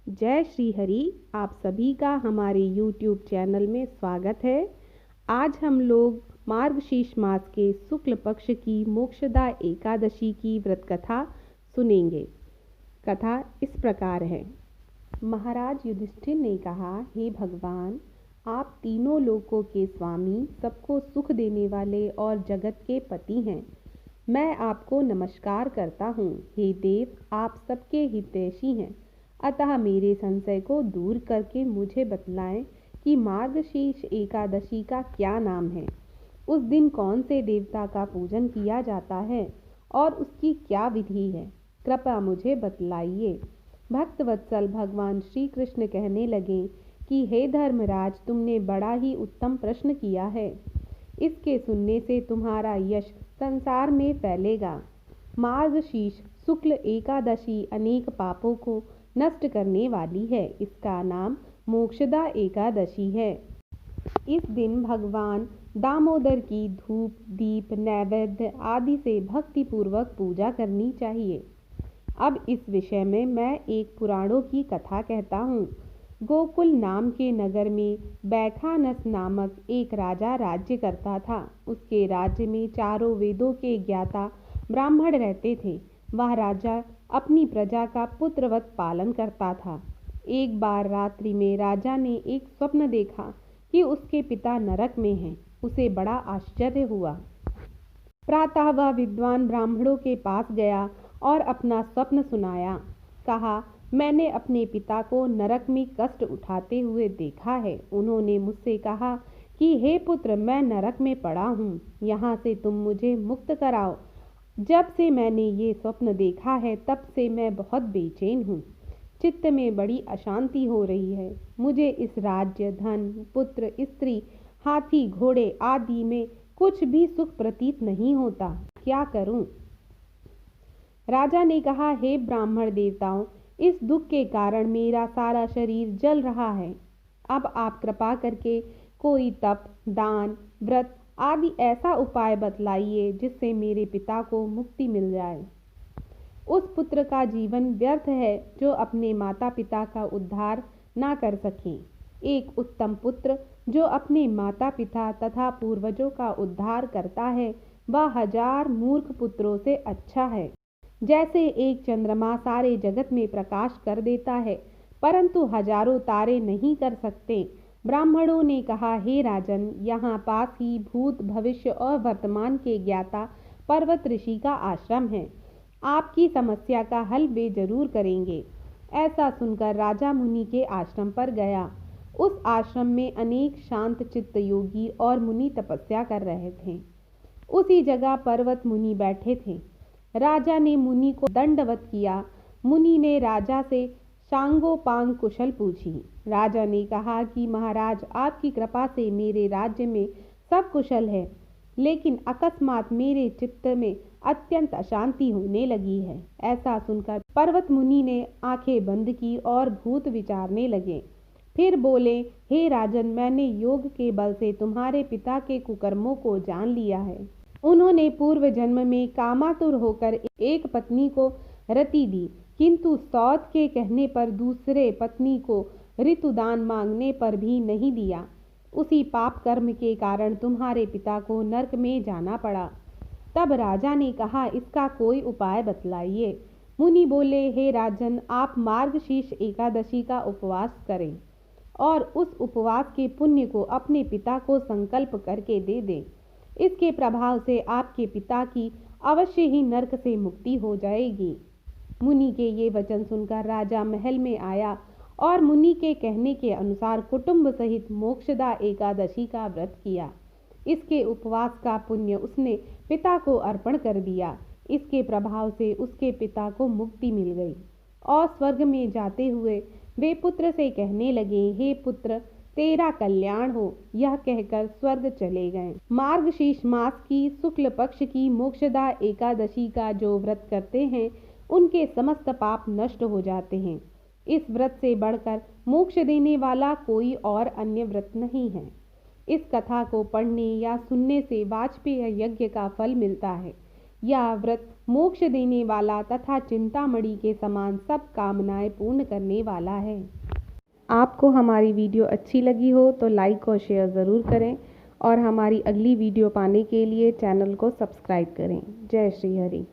जय श्री हरि। आप सभी का हमारे YouTube चैनल में स्वागत है। आज हम लोग मार्गशीर्ष मास के शुक्ल पक्ष की मोक्षदा एकादशी की व्रत कथा सुनेंगे। कथा इस प्रकार है। महाराज युधिष्ठिर ने कहा, हे भगवान, आप तीनों लोकों के स्वामी, सबको सुख देने वाले और जगत के पति हैं। मैं आपको नमस्कार करता हूँ। हे देव, आप सबके हितैषी हैं, अतः मेरे संशय को दूर करके मुझे बतलाएं कि मार्गशीर्ष एकादशी का क्या नाम है, उस दिन कौन से देवता का पूजन किया जाता है और उसकी क्या विधि है, कृपया मुझे बतलाइए। भक्तवत्सल भगवान श्री कृष्ण कहने लगे कि हे धर्मराज, तुमने बड़ा ही उत्तम प्रश्न किया है। इसके सुनने से तुम्हारा यश संसार में फैलेगा। मार्गशीर्ष शुक्ल एकादशी अनेक पापों को नष्ट करने वाली है। इसका नाम मोक्षदा एकादशी है। इस दिन भगवान दामोदर की धूप, दीप, नैवेद्य आदि से भक्ति पूर्वक पूजा करनी चाहिए। अब इस विषय में मैं एक पुराणों की कथा कहता हूँ। गोकुल नाम के नगर में बैखानस नामक एक राजा राज्य करता था। उसके राज्य में चारों वेदों के ज्ञाता ब्राह्मण रहते थे। वह राजा अपनी प्रजा का पुत्रवत पालन करता था। एक बार रात्रि में राजा ने एक स्वप्न देखा कि उसके पिता नरक में हैं। उसे बड़ा आश्चर्य हुआ। प्रातः वह विद्वान ब्राह्मणों के पास गया और अपना स्वप्न सुनाया। कहा, मैंने अपने पिता को नरक में कष्ट उठाते हुए देखा है। उन्होंने मुझसे कहा कि हे पुत्र, मैं नरक में पड़ा हूँ, यहाँ से तुम मुझे मुक्त कराओ। जब से मैंने ये स्वप्न देखा है तब से मैं बहुत बेचैन हूँ। चित्त में बड़ी अशांति हो रही है। मुझे इस राज्य, धन, पुत्र, स्त्री, हाथी, घोड़े आदि में कुछ भी सुख प्रतीत नहीं होता। क्या करूं? राजा ने कहा, हे ब्राह्मण देवताओं, इस दुख के कारण मेरा सारा शरीर जल रहा है। अब आप कृपा करके कोई तप, दान, व्रत आदि ऐसा उपाय बतलाइए जिससे मेरे पिता को मुक्ति मिल जाए। उस पुत्र का जीवन व्यर्थ है जो अपने माता पिता का उद्धार ना कर सके। एक उत्तम पुत्र जो अपने माता पिता तथा पूर्वजों का उद्धार करता है, वह 1000 मूर्ख पुत्रों से अच्छा है। जैसे एक चंद्रमा सारे जगत में प्रकाश कर देता है, परंतु हजारों तारे नहीं कर सकते। ब्राह्मणों ने कहा, हे राजन, यहाँ पास ही भूत, भविष्य और वर्तमान के ज्ञाता पर्वत ऋषि का आश्रम है। आपकी समस्या का हल वे जरूर करेंगे। ऐसा सुनकर राजा मुनि के आश्रम पर गया। उस आश्रम में अनेक शांत चित्त योगी और मुनि तपस्या कर रहे थे। उसी जगह पर्वत मुनि बैठे थे। राजा ने मुनि को दंडवत किया। मुनि ने राजा से सांगोपांग कुशल पूछी। राजा ने कहा कि महाराज, आपकी कृपा से मेरे राज्य में सब कुशल है, लेकिन अकस्मात मेरे चित्त में अत्यंत अशांति होने लगी है। ऐसा सुनकर पर्वत मुनि ने आंखें बंद की और भूत विचारने लगे। फिर बोले, हे राजन, मैंने योग के बल से तुम्हारे पिता के कुकर्मों को जान लिया है। उन्होंने पूर्व जन्म में कामातुर होकर एक पत्नी को रति दी, किंतु सौत के कहने पर दूसरे पत्नी को ऋतुदान मांगने पर भी नहीं दिया। उसी पाप कर्म के कारण तुम्हारे पिता को नरक में जाना पड़ा। तब राजा ने कहा, इसका कोई उपाय बतलाइए। मुनि बोले, हे राजन, आप मार्गशीर्ष एकादशी का उपवास करें और उस उपवास के पुण्य को अपने पिता को संकल्प करके दे दें। इसके प्रभाव से आपके पिता की अवश्य ही नरक से मुक्ति हो जाएगी। मुनि के ये वचन सुनकर राजा महल में आया और मुनि के कहने के अनुसार कुटुंब सहित मोक्षदा एकादशी का व्रत किया। इसके उपवास का पुण्य उसने पिता को अर्पण कर दिया। इसके प्रभाव से उसके पिता को मुक्ति मिल गई और स्वर्ग में जाते हुए वे पुत्र से कहने लगे, हे पुत्र, तेरा कल्याण हो। यह कहकर स्वर्ग चले गए। मार्गशीर्ष मास की शुक्ल पक्ष की मोक्षदा एकादशी का जो व्रत करते हैं, उनके समस्त पाप नष्ट हो जाते हैं। इस व्रत से बढ़कर मोक्ष देने वाला कोई और अन्य व्रत नहीं है। इस कथा को पढ़ने या सुनने से वाजपेय यज्ञ का फल मिलता है। यह व्रत मोक्ष देने वाला तथा चिंतामणि के समान सब कामनाएं पूर्ण करने वाला है। आपको हमारी वीडियो अच्छी लगी हो तो लाइक और शेयर ज़रूर करें और हमारी अगली वीडियो पाने के लिए चैनल को सब्सक्राइब करें। जय श्री हरि।